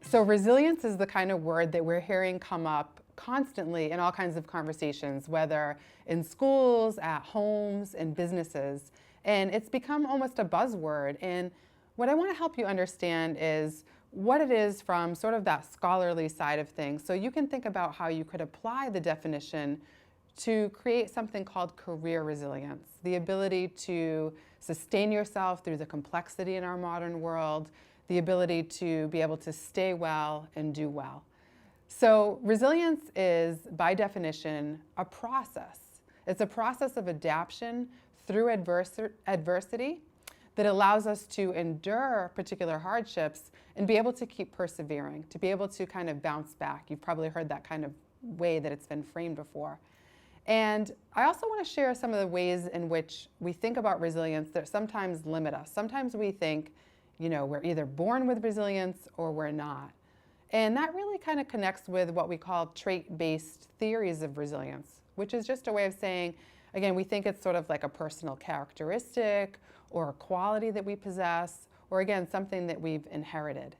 So resilience is the kind of word that we're hearing come up constantly in all kinds of conversations, whether in schools, at homes, in businesses. And it's become almost a buzzword. And what I want to help you understand is what it is from sort of that scholarly side of things. So you can think about how you could apply the definition to create something called career resilience, the ability to sustain yourself through the complexity in our modern world, the ability to be able to stay well and do well. So resilience is, by definition, a process. It's a process of adaptation through adversity that allows us to endure particular hardships and be able to keep persevering, to be able to kind of bounce back. You've probably heard that kind of way that it's been framed before. And I also want to share some of the ways in which we think about resilience that sometimes limit us. Sometimes we think, we're either born with resilience or we're not. And that really kind of connects with what we call trait-based theories of resilience, which is just a way of saying, again, we think it's sort of like a personal characteristic or a quality that we possess, or again, something that we've inherited.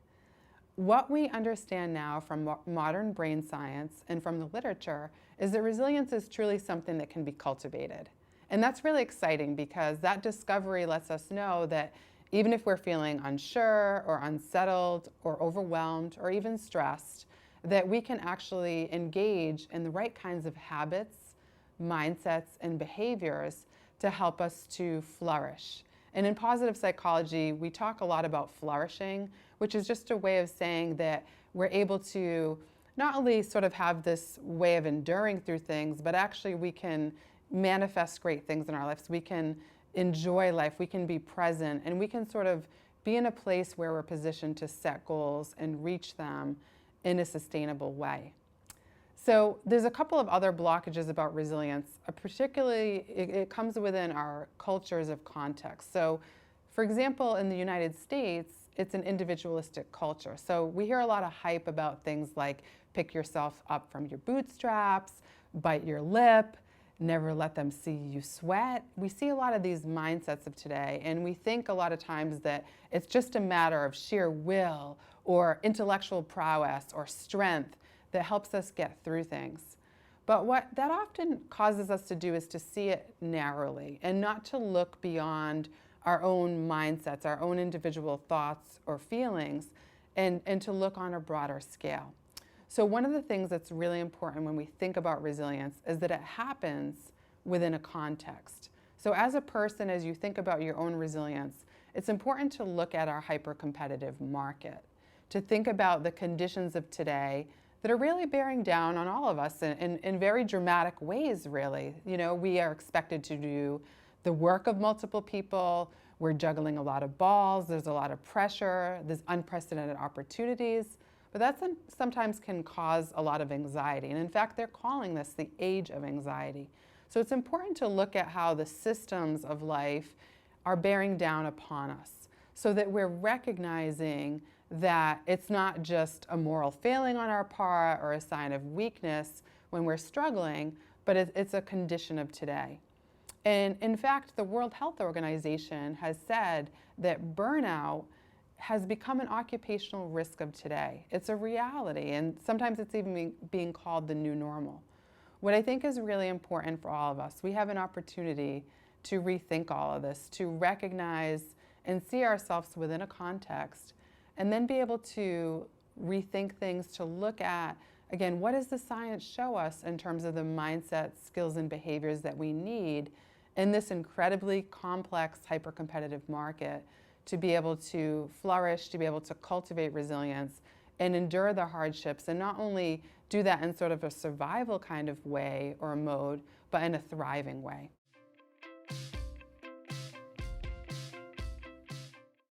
What we understand now from modern brain science and from the literature is that resilience is truly something that can be cultivated. And that's really exciting because that discovery lets us know that even if we're feeling unsure or unsettled or overwhelmed or even stressed, that we can actually engage in the right kinds of habits, mindsets, and behaviors to help us to flourish. And in positive psychology, we talk a lot about flourishing, which is just a way of saying that we're able to not only sort of have this way of enduring through things, but actually we can manifest great things in our lives. We can enjoy life, we can be present, and we can sort of be in a place where we're positioned to set goals and reach them in a sustainable way. So there's a couple of other blockages about resilience, particularly it comes within our cultures of context. So for example, in the United States, it's an individualistic culture. So we hear a lot of hype about things like pick yourself up from your bootstraps, bite your lip, never let them see you sweat. We see a lot of these mindsets of today, and we think a lot of times that it's just a matter of sheer will or intellectual prowess or strength that helps us get through things. But what that often causes us to do is to see it narrowly and not to look beyond our own mindsets, our own individual thoughts or feelings, and to look on a broader scale. So one of the things that's really important when we think about resilience is that it happens within a context. So as a person, as you think about your own resilience, it's important to look at our hypercompetitive market, to think about the conditions of today that are really bearing down on all of us in very dramatic ways, really. We are expected to do the work of multiple people. We're juggling a lot of balls. There's a lot of pressure. There's unprecedented opportunities. But that sometimes can cause a lot of anxiety. And in fact, they're calling this the age of anxiety. So it's important to look at how the systems of life are bearing down upon us so that we're recognizing that it's not just a moral failing on our part or a sign of weakness when we're struggling, but it's a condition of today. And in fact, the World Health Organization has said that burnout has become an occupational risk of today. It's a reality, and sometimes it's even being called the new normal. What I think is really important for all of us, we have an opportunity to rethink all of this, to recognize and see ourselves within a context, and then be able to rethink things, to look at, again, what does the science show us in terms of the mindset, skills, and behaviors that we need in this incredibly complex, hyper-competitive market to be able to flourish, to be able to cultivate resilience and endure the hardships, and not only do that in sort of a survival kind of way or a mode, but in a thriving way.